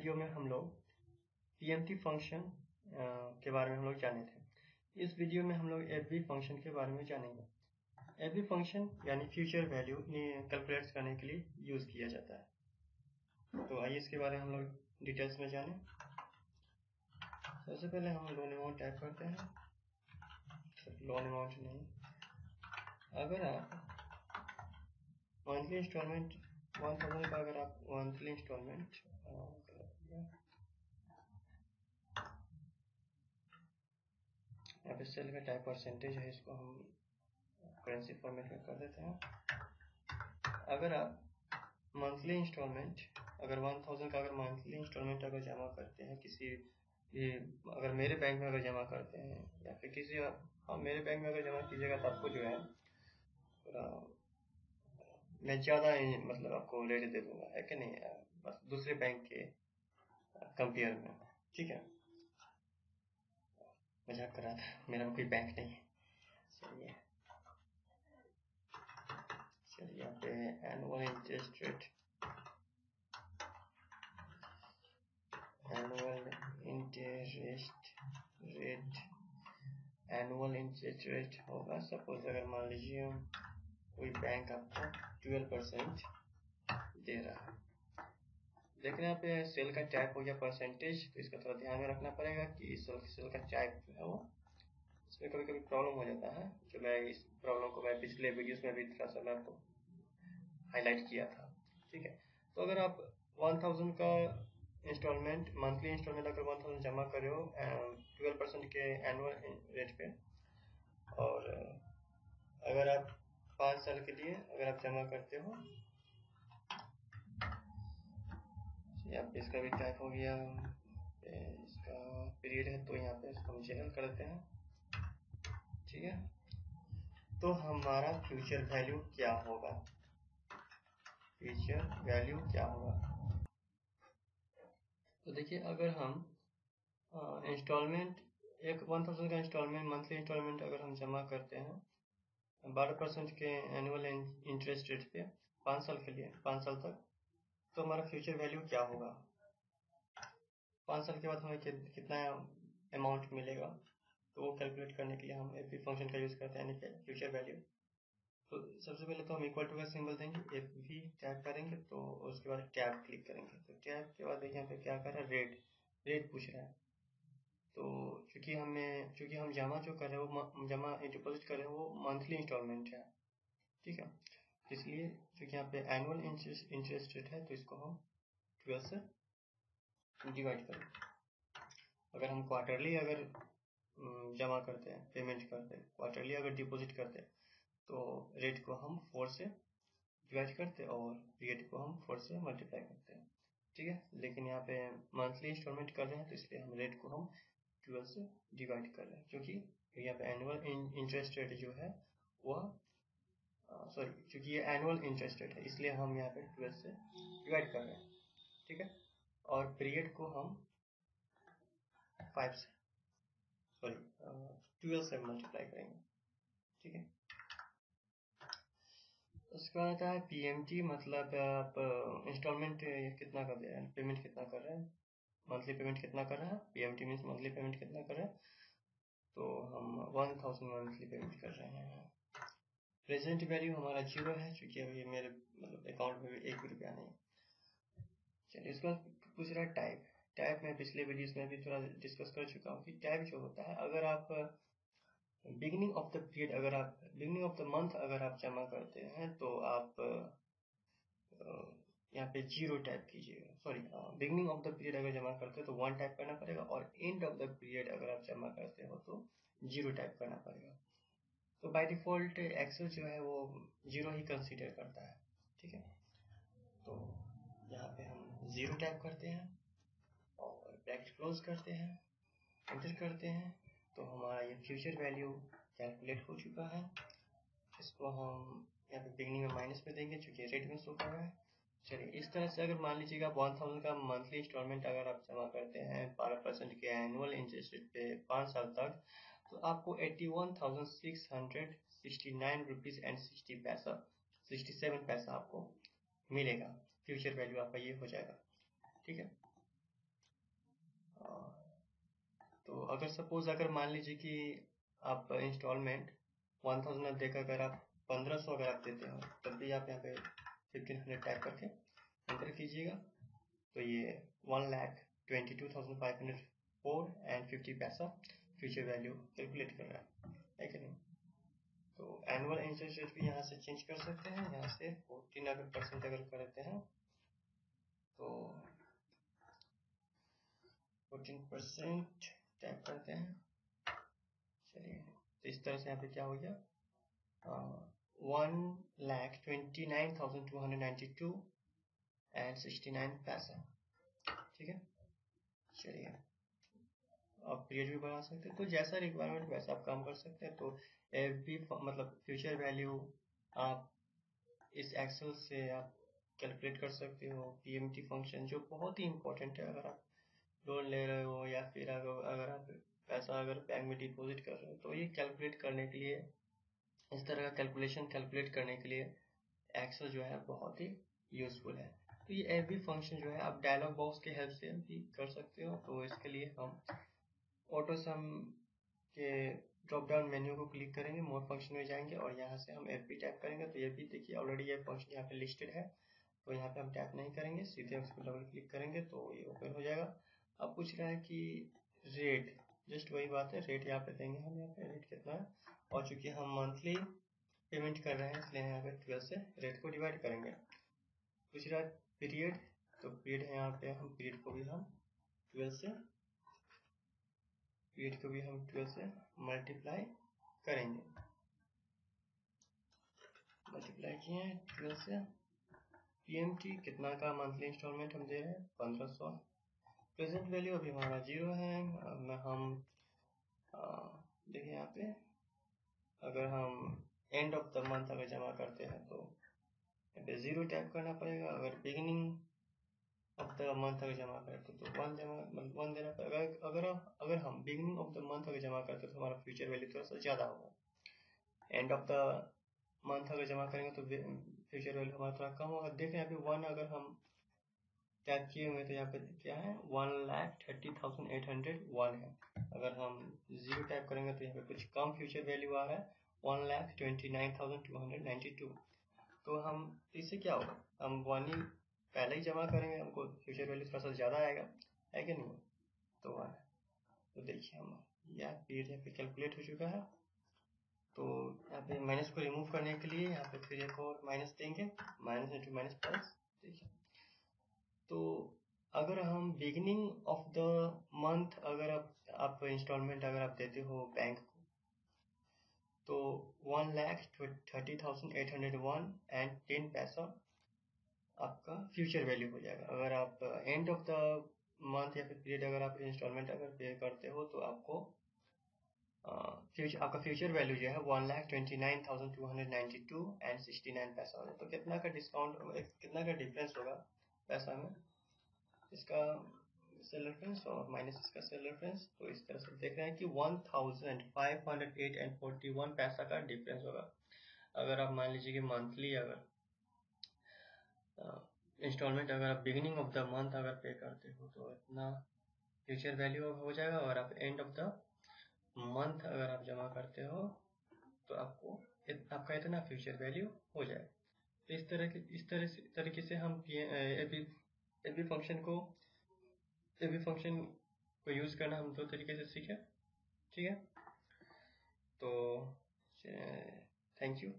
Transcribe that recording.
Video में हम लोग PMT फंक्शन के बारे में हम लोग जाने थे। इस वीडियो में हम लोग FV फंक्शन के बारे में जानेंगे। FV फंक्शन यानी फ्यूचर वैल्यू कैलकुलेट करने के लिए यूज किया जाता है। तो आइए इसके बारे में हम लोग डिटेल्स में जानें। सबसे पहले हम लोन अमाउंट टाइप करते हैं। लोन अमाउंट नहीं, अगर आप मंथली इंस्टॉलमेंट 1000 का अगर आप मंथली इंस्टॉलमेंट यहाँ पे सेल का टाइप परसेंटेज है, इसको हम करेंसी फॉर्मेट में कर देते हैं। अगर आप मंथली इंस्टॉलमेंट अगर 1000 का अगर मंथली इंस्टॉलमेंट अगर जमा करते हैं किसी भी, अगर मेरे बैंक में अगर जमा करते हैं या फिर किसी मेरे बैंक में अगर जमा कीजिएगा तो आपको जो है मैं ज़्यादा मतलब आपको रेट दे दूंगा, है कि नहीं, बस दूसरे बैंक के कंपेयर में। ठीक है, मजाक कर रहा था, मेरा कोई बैंक नहीं है। चलिए यहाँ पे annual interest rate, annual interest rate होगा। सपोज अगर मान लीजिए कोई बैंक आपको 12% दे रहा है। देखना यहाँ पे सेल का टाइप हो गया परसेंटेज, तो इसका थोड़ा ध्यान में रखना पड़ेगा कि सेल का टाइप जो है वो, इसमें कभी कभी प्रॉब्लम हो जाता है। जो मैं इस प्रॉब्लम को मैं पिछले वीडियोस में भी थोड़ा सा मैं आपको हाईलाइट किया था। ठीक है, तो अगर आप 1000 का इंस्टॉलमेंट मंथली इंस्टॉलमेंट अगर 1000 जमा कर रहे हो 12% के एनुअल रेट पे, और अगर आप 5 साल के लिए अगर आप जमा करते हो, यहाँ पे इसका भी टाइप हो गया, इसका पीरियड है तो यहाँ पे इसको हम जनरल कर देते हैं। ठीक है, तो हमारा फ्यूचर वैल्यू क्या होगा, फ्यूचर वैल्यू क्या होगा। तो देखिए, अगर हम इंस्टॉलमेंट 1000 का इंस्टॉलमेंट मंथली इंस्टॉलमेंट अगर हम जमा करते हैं 12% के एनुअल इंटरेस्ट रेट पे 5 साल के लिए, 5 साल तक, तो हमारा फ्यूचर वैल्यू क्या होगा। 5 साल के बाद हमें कितना अमाउंट मिलेगा, तो वो कैलकुलेट करने के लिए हम FV फंक्शन का यूज करते हैं, यानी फ्यूचर वैल्यू। तो सबसे पहले तो हम इक्वल टू का सिंबल देंगे, FV टैब करेंगे, तो उसके बाद टैब क्लिक करेंगे। तो टैब के बाद देखिए यहाँ पे क्या कर रहा है, रेट पूछ रहा है। तो चूंकि हम जमा जो कर रहे हैं वो जमा डिपॉजिट कर रहे हैं वो मंथली इंस्टॉलमेंट है। ठीक है, इसलिए चूंकि यहाँ पे एनुअल इंटरेस्ट रेट है तो इसको हम 12 से डिवाइड करेंगे। अगर हम क्वार्टरली अगर जमा करते हैं, पेमेंट करते हैं, क्वार्टरली अगर डिपॉजिट करते हैं, तो रेट को हम 4 से डिवाइड करते हैं और पीरियड को हम 4 से मल्टीप्लाई करते हैं। ठीक है, लेकिन यहाँ पे मंथली इंस्टॉलमेंट कर रहे हैं तो इसलिए हम रेट को हम 12 से डिवाइड कर रहे हैं, क्योंकि यहाँ पे एनुअल इंटरेस्ट रेट जो है वह क्योंकि ये एनुअल इंटरेस्ट रेट है इसलिए हम यहाँ पे 12 से डिवाइड कर रहे हैं। ठीक है, और पीरियड को हम 12 से मल्टीप्लाई करेंगे। ठीक है, उसके बाद आता है PMT, मतलब आप इंस्टॉलमेंट कितना कर दे रहे हैं, पेमेंट कितना कर रहे हैं, मंथली पेमेंट कितना कर रहे हैं। PMT मीन्स मंथली पेमेंट कितना कर रहे हैं, तो हम 1000 मंथली पेमेंट कर रहे हैं। प्रेजेंट वैल्यू हमारा 0 है, क्योंकि अभी मेरे मतलब अकाउंट में भी 1 भी रुपया नहीं। चलिए, इसके बाद पूछ रहा है टाइप मैं पिछले वीडियोस में भी थोड़ा डिस्कस कर चुका हूँ कि टाइप जो होता है, अगर आप बिगिनिंग ऑफ द पीरियड अगर आप बिगिनिंग ऑफ द मंथ अगर आप जमा करते हैं तो आप यहाँ पे 0 टाइप कीजिएगा। बिगिनिंग ऑफ द पीरियड अगर जमा करते हैं तो 1 टाइप करना पड़ेगा, और एंड ऑफ द पीरियड अगर आप जमा करते हो तो 0 टाइप करना पड़ेगा। तो बाय डिफॉल्ट एक्सेल जो है वो 0 ही कंसीडर करता है। ठीक है, तो यहाँ पे हम 0 टाइप करते हैं और ब्रैकेट क्लोज करते हैं, एंटर करते हैं, तो हमारा ये फ्यूचर वैल्यू कैलकुलेट हो चुका है। इसको हम यहाँ पे बिगनिंग में माइनस में देंगे क्योंकि रेट में शो कर रहा है। चलिए, इस तरह से अगर मान लीजिएगा 1000 का मंथली इंस्टॉलमेंट अगर आप जमा करते हैं 12% के एनुअल इंटरेस्ट रेट पे 5 साल तक, तो आपको 81,669 रुपीज़ एंड 67 पैसा आपको मिलेगा। फ्यूचर वैल्यू आपका ये हो जाएगा। ठीक है, तो अगर सपोज अगर मान लीजिए कि आप इंस्टॉलमेंट 1000 देकर अगर आप 1500 अगर आप देते हो, तब भी आप यहाँ पे 1500 टाइप करके एंटर कीजिएगा, तो ये 1,22,504 and 50 फ्यूचर वैल्यू कैलकुलेट कर रहा है कि नहीं। तो एनुअल इंटरेस्ट रेट भी यहाँ से चेंज कर सकते हैं, यहाँ से 14% अगर करते हैं तो 14% टाइप करते हैं। चलिए, तो इस तरह से यहाँ पे क्या हो गया, 1,29,292 and 69 ठीक है। चलिए, आप पीरियड भी बढ़ा सकते हैं, तो जैसा रिक्वायरमेंट वैसा आप काम कर सकते हैं। तो एवरी मतलब फ्यूचर वैल्यू आप इस एक्सेल से आप कैलकुलेट कर सकते हो। पीएमटी फंक्शन जो बहुत ही इंपॉर्टेंट है, अगर आप लोन ले रहे हो या फिर अगर आप पैसा अगर बैंक में डिपॉजिट कर रहे हो, तो ये कैलकुलेट करने के लिए, इस तरह का कैलकुलेशन कैलकुलेट करने के लिए एक्सेल जो है बहुत ही यूजफुल है। तो ये एवरी फंक्शन जो है आप डायलॉग बॉक्स के हेल्प से भी कर सकते हो। तो इसके लिए हम ऑटो सम के ड्रॉप डाउन मेन्यू को क्लिक करेंगे, मोर फंक्शन में जाएंगे और यहाँ से हम एफबी टाइप करेंगे। तो ये भी देखिए ऑलरेडी ये फंक्शन यहाँ पे लिस्टेड है, तो यहाँ पे हम टैप नहीं करेंगे, सीधे उसको डबल क्लिक करेंगे तो ये ओपन हो जाएगा। अब पूछ रहा है कि रेट, जस्ट वही बात है, रेट यहाँ पे देंगे हम, यहाँ पे रेट कितना है, और चूंकि हम मंथली पेमेंट कर रहे हैं इसलिए यहाँ पे 12 से रेट को डिवाइड करेंगे। पूछ रहा है पीरियड, तो पीरियड है यहाँ पे, हम पीरियड को भी हम 12 से मल्टीप्लाई करेंगे। मल्टीप्लाई किए हैं 12 से। पीएमटी कितना का मंथली इंस्टॉलमेंट हम दे रहे हैं, 1500। प्रेजेंट वैल्यू अभी हमारा 0 है। हम देखिए यहाँ पे अगर हम एंड ऑफ द मंथ अगर जमा करते हैं तो यहाँ पे 0 टाइप करना पड़ेगा। अगर बिगिनिंग ऑफ द मंथ अगर जमा करते तो 1 देना पड़ेगा। अगर हम बिगिनिंग ऑफ द मंथ अगर जमा करते तो हमारा फ्यूचर वैल्यू थोड़ा सा ज़्यादा होगा। एंड ऑफ द मंथ अगर जमा करेंगे तो फ्यूचर वैल्यू हमारा थोड़ा कम होगा। देखें यहाँ पे 1 अगर हम टैप किए हुए तो यहाँ पे क्या है, 1,30,801 है। अगर हम 0 टाइप करेंगे तो यहाँ पे कुछ कम फ्यूचर वैल्यू आ रहा है, 1,29,292। तो हम इससे क्या होगा, हम 1 ही पहले ही जमा करेंगे, हमको फ्यूचर वैल्यू थोड़ा सा ज़्यादा आएगा, है कि नहीं। तो 1 है, तो देखिए हम यह पीरियड यहाँ पे कैलकुलेट हो चुका है। तो यहाँ पे माइनस को रिमूव करने के लिए यहाँ पे फिर एक और माइनस देंगे, माइनस इंटू माइनस प्लस। देखिए, तो अगर हम बिगिनिंग ऑफ द मंथ अगर आप इंस्टॉलमेंट अगर आप देते हो बैंक को, तो 1,30,801 and 10 आपका फ्यूचर वैल्यू हो जाएगा। अगर आप एंड ऑफ द मंथ या फिर पीरियड अगर आप इंस्टॉलमेंट अगर पे करते हो तो आपको आपका फ्यूचर वैल्यू जो है 1,29,292 and 69 होगा। तो कितना का डिस्काउंट, कितना का डिफरेंस होगा पैसा में, इसका सेल रेफरेंस और माइनस इसका सेल रेफरेंस। तो इस तरह से देख रहे हैं कि 1,508 and 41 का डिफरेंस होगा। अगर आप मान लीजिए कि मंथली अगर इंस्टॉलमेंट अगर आप बिगिनिंग ऑफ द मंथ अगर पे करते हो तो इतना फ्यूचर वैल्यू हो जाएगा, और आप एंड ऑफ द मंथ अगर आप जमा करते हो तो आपका इतना फ्यूचर वैल्यू हो जाएगा। तो इस तरीके से हम एवरी फंक्शन को यूज करना हम 2 तरीके से सीखे, ठीक है। तो थैंक यू।